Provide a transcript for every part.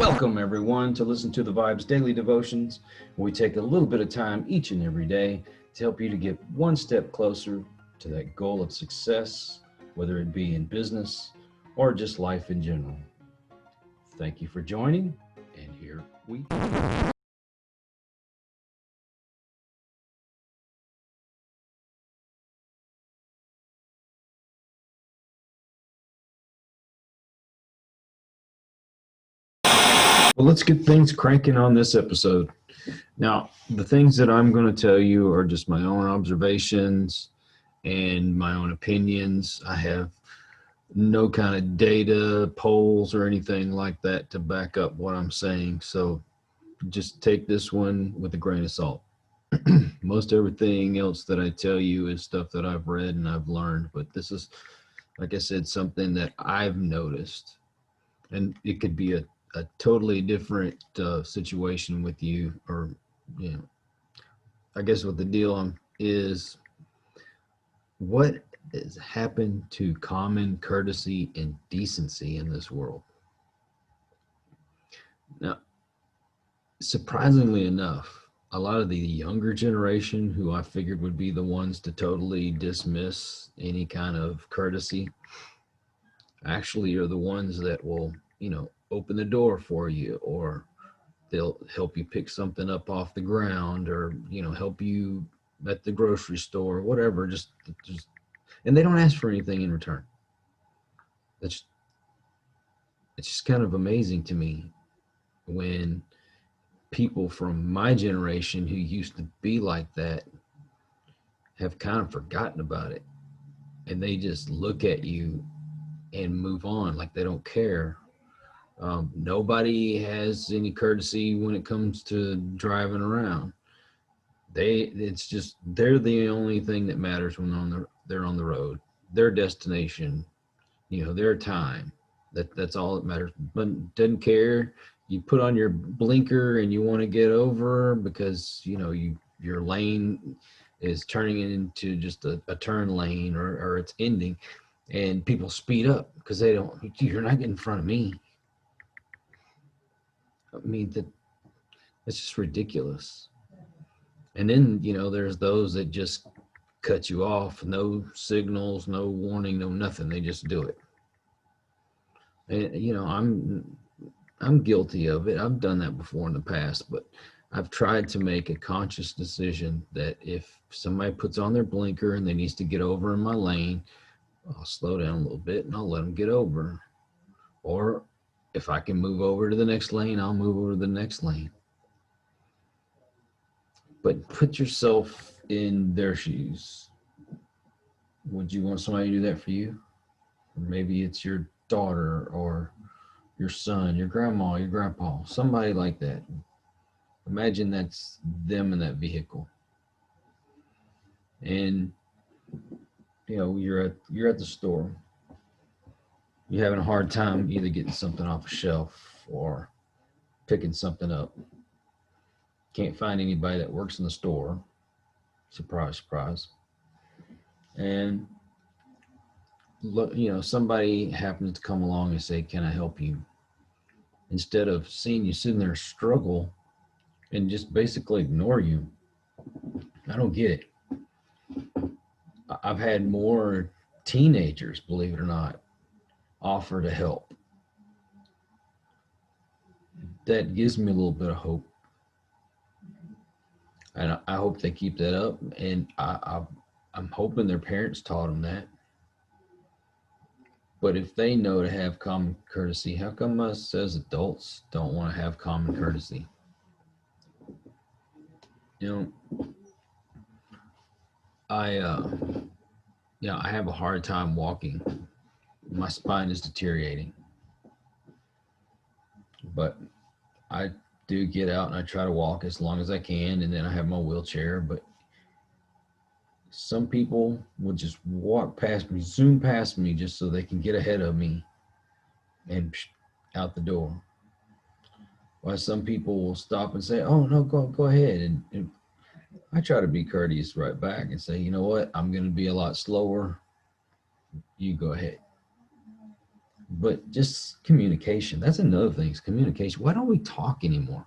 Welcome, everyone, to listen to the Vibes Daily Devotions, where we take a little bit of time each and every day to help you to get one step closer to that goal of success, whether it be in business or just life in general. Thank you for joining, and here we go. Well, let's get things cranking on this episode. Now, the things that I'm going to tell you are just my own observations and my own opinions. I have no kind of data, polls, or anything like that to back up what I'm saying. So just take this one with a grain of salt. Most everything else that I tell you is stuff that I've read and I've learned, but this is, like I said, something that I've noticed. And it could be a totally different situation with you, or, you know, I guess what the deal is, what has happened to common courtesy and decency in this world? Now, surprisingly enough, a lot of the younger generation, who I figured would be the ones to totally dismiss any kind of courtesy, actually are the ones that will, open the door for you, or they'll help you pick something up off the ground, or, help you at the grocery store, whatever. Just, and they don't ask for anything in return. That's It's just kind of amazing to me when people from my generation who used to be like that have kind of forgotten about it, and they just look at you and move on like they don't care. Nobody has any courtesy when it comes to driving around. It's just they're the only thing that matters when they're on the road. Their destination, their time. That's all that matters. But doesn't care. You put on your blinker and you want to get over because your lane is turning into just a turn lane, or it's ending, and people speed up because you're not getting in front of me. I mean, that's just ridiculous. And then, there's those that just cut you off, no signals, no warning, no nothing. They just do it. And, I'm guilty of it. I've done that before in the past, but I've tried to make a conscious decision that if somebody puts on their blinker and they needs to get over in my lane, I'll slow down a little bit and I'll let them get over. Or if I can move over to the next lane, I'll move over to the next lane. But put yourself in their shoes. Would you want somebody to do that for you? Or maybe it's your daughter, or your son, your grandma, your grandpa, somebody like that. Imagine that's them in that vehicle. And you're at the store. You're having a hard time either getting something off a shelf or picking something up. Can't find anybody that works in the store. Surprise, surprise. And look, somebody happens to come along and say, "Can I help you?" Instead of seeing you sitting there struggle and just basically ignore you. I don't get it. I've had more teenagers, believe it or not, offer to help. That gives me a little bit of hope, and I hope they keep that up. And I'm hoping their parents taught them that. But if they know to have common courtesy, how come us as adults don't want to have common courtesy? You know, I have a hard time walking. My spine is deteriorating, but I do get out and I try to walk as long as I can, and then I have my wheelchair. But some people will just walk past me, zoom past me, just so they can get ahead of me and out the door. While some people will stop and say, "Oh no, go ahead," and I try to be courteous right back and say, "You know what? I'm going to be a lot slower. You go ahead." But just communication, that's another thing, is communication. Why don't we talk anymore?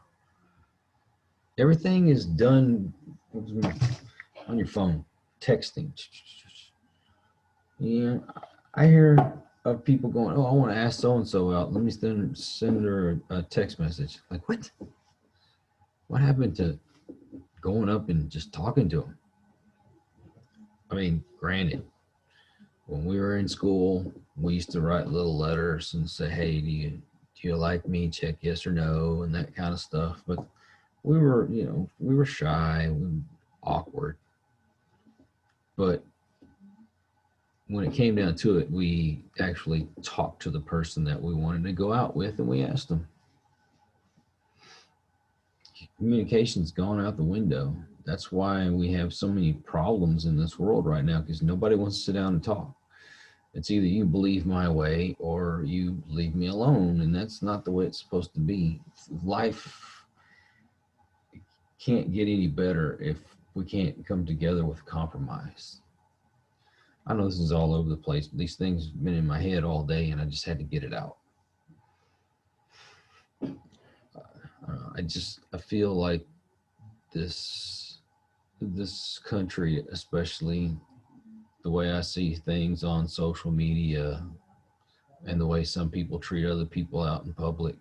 Everything is done on your phone, texting. Yeah, I hear of people going, "Oh, I want to ask so and so out. Let me send her a text message." Like, what? What happened to going up and just talking to them? I mean, granted, when we were in school, we used to write little letters and say, "Hey, do you like me? Check yes or no," and that kind of stuff. But we were shy, awkward. But when it came down to it, we actually talked to the person that we wanted to go out with, and we asked them. Communication's gone out the window. That's why we have so many problems in this world right now, because nobody wants to sit down and talk. It's either you believe my way or you leave me alone, and that's not the way it's supposed to be. Life can't get any better if we can't come together with compromise. I know this is all over the place, but these things have been in my head all day, and I just had to get it out. I feel like this country, especially the way I see things on social media and the way some people treat other people out in public,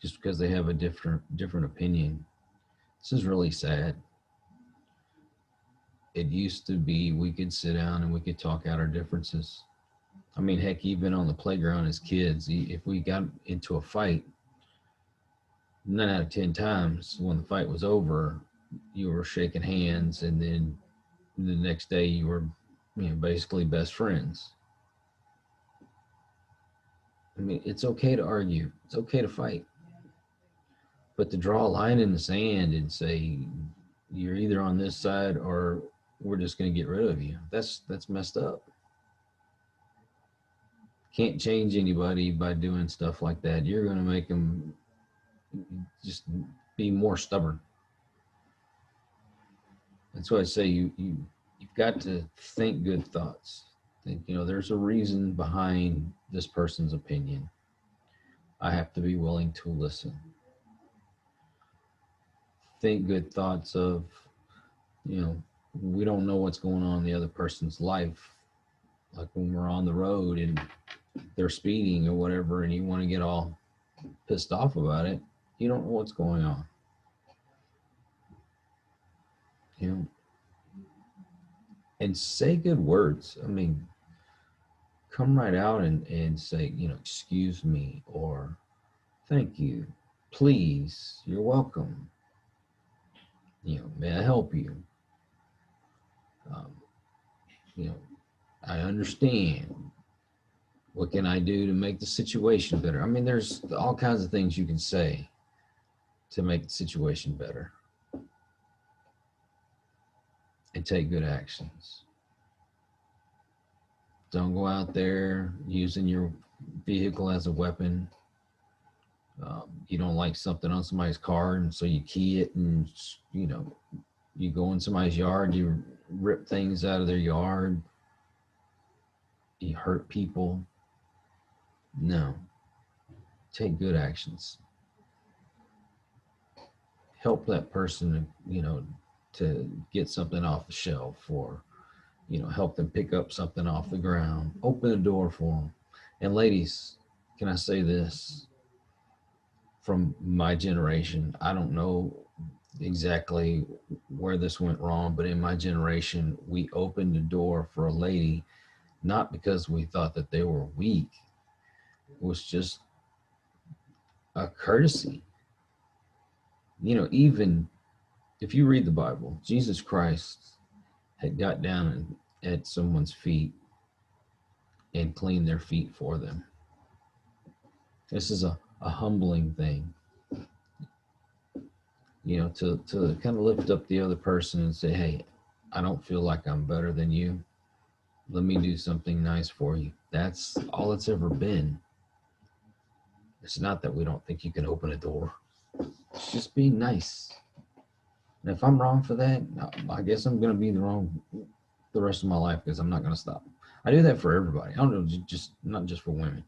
just because they have a different opinion. This is really sad. It used to be we could sit down and we could talk out our differences. I mean, heck, even on the playground as kids, if we got into a fight, 9 out of 10 times when the fight was over, you were shaking hands, and then the next day you were, basically best friends. I mean, it's okay to argue, it's okay to fight, but to draw a line in the sand and say you're either on this side or we're just going to get rid of you, that's messed up. Can't change anybody by doing stuff like that. You're going to make them just be more stubborn. That's why I say you've got to think good thoughts. Think, there's a reason behind this person's opinion. I have to be willing to listen. Think good thoughts of, you know, we don't know what's going on in the other person's life. Like when we're on the road and they're speeding or whatever, and you want to get all pissed off about it, you don't know what's going on. You know, and say good words. I mean, come right out and say, excuse me, or thank you, please, you're welcome. May I help you? Um, you know, I understand. What can I do to make the situation better? I mean, there's all kinds of things you can say to make the situation better and take good actions. Don't go out there using your vehicle as a weapon. You don't like something on somebody's car, and so you key it, and you go in somebody's yard, you rip things out of their yard, you hurt people. No, take good actions. Help that person, to get something off the shelf, or help them pick up something off the ground. Open the door for them. And ladies, can I say this? From my generation, I don't know exactly where this went wrong, but in my generation, we opened the door for a lady, not because we thought that they were weak. It was just a courtesy. Even if you read the Bible, Jesus Christ had got down at someone's feet and cleaned their feet for them. This is a humbling thing, to kind of lift up the other person and say, hey, I don't feel like I'm better than you. Let me do something nice for you. That's all it's ever been. It's not that we don't think you can open a door. It's just being nice. And if I'm wrong for that, I guess I'm going to be wrong the rest of my life, because I'm not going to stop. I do that for everybody. I don't know, just not just for women.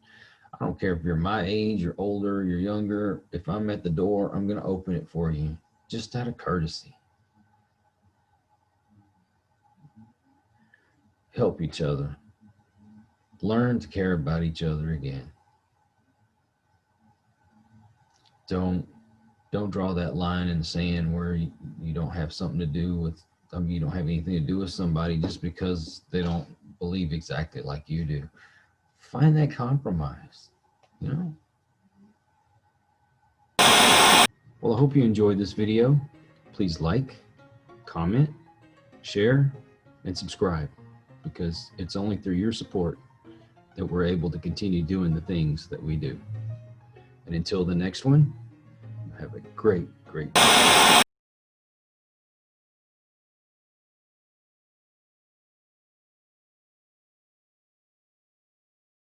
I don't care if you're my age, you're older, you're younger. If I'm at the door, I'm going to open it for you, just out of courtesy. Help each other. Learn to care about each other again. Don't draw that line in the sand where you don't have something to do with, you don't have anything to do with somebody just because they don't believe exactly like you do. Find that compromise, you know? Well, I hope you enjoyed this video. Please like, comment, share, and subscribe, because it's only through your support that we're able to continue doing the things that we do. And until the next one, have a great day.